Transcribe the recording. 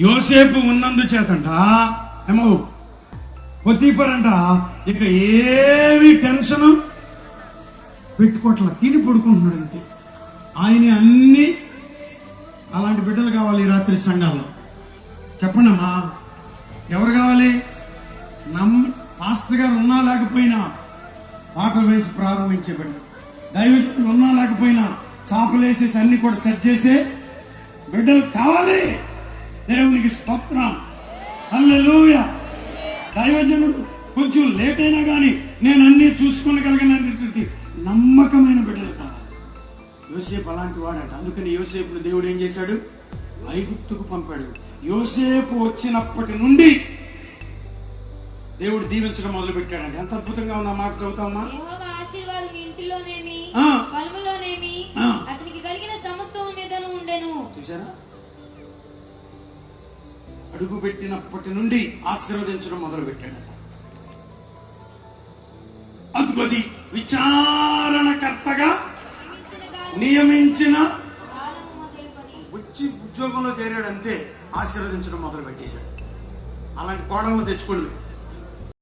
యోసేపు ఉన్నందు చేతంట ఏమో పొతీఫర్ అంట ఇక ఏమి టెన్షన్ పెట్టుకోవట్ల, తిని పడుకుంటున్నాడు అంతే. ఆయన అన్ని అలాంటి బిడ్డలు కావాలి ఈ రాత్రి సంఘాల్లో. చెప్పండి అమ్మా, ఎవరు కావాలి? పాస్టర్ గారు ఉన్నా లేకపోయినా పాటలు వేసి ప్రారంభించే బిడ్డలు, దైవజనులు ఉన్నా లేకపోయినా చాపలేసేసి అన్ని కూడా సెట్ చేసే బిడ్డలు కావాలి. దేవునికి స్తోత్రం, హల్లెలూయా. దైవజనుడు కొంచెం లేట్ అయినా కానీ నేను అన్ని చూసుకోగలిగినటువంటి నమ్మకమైన బిడ్డలు కావాలి. యోసేపు అలాంటి వాడంట. అందుకని యోసేపును దేవుడు ఏం చేశాడు? ఐగుప్తుకు పంపాడు. యోసేపు వచ్చినప్పటి నుండి దేవుడు దీవించడం మొదలు పెట్టాడంట. ఎంత అద్భుతంగా ఉందా మాట, చదువుతామా? యెహోవా ఆశీర్వాదం ఇంటిలోనేమి పొలములోనేమి అతనికి కలిగిన సమస్తము మీదను ఉండెను. చూసారా? అడుగు పెట్టినప్పటి నుండి ఆశీర్వదించడం మొదలు పెట్టాడట. అద్భుతి విచారణకర్తగా నియమించిన వచ్చి ఉద్యోగంలో చేరాడంతే ఆశీర్వదించడం మొదలు పెట్టేశాడు. అలాంటి కోడలను తెచ్చుకోండి.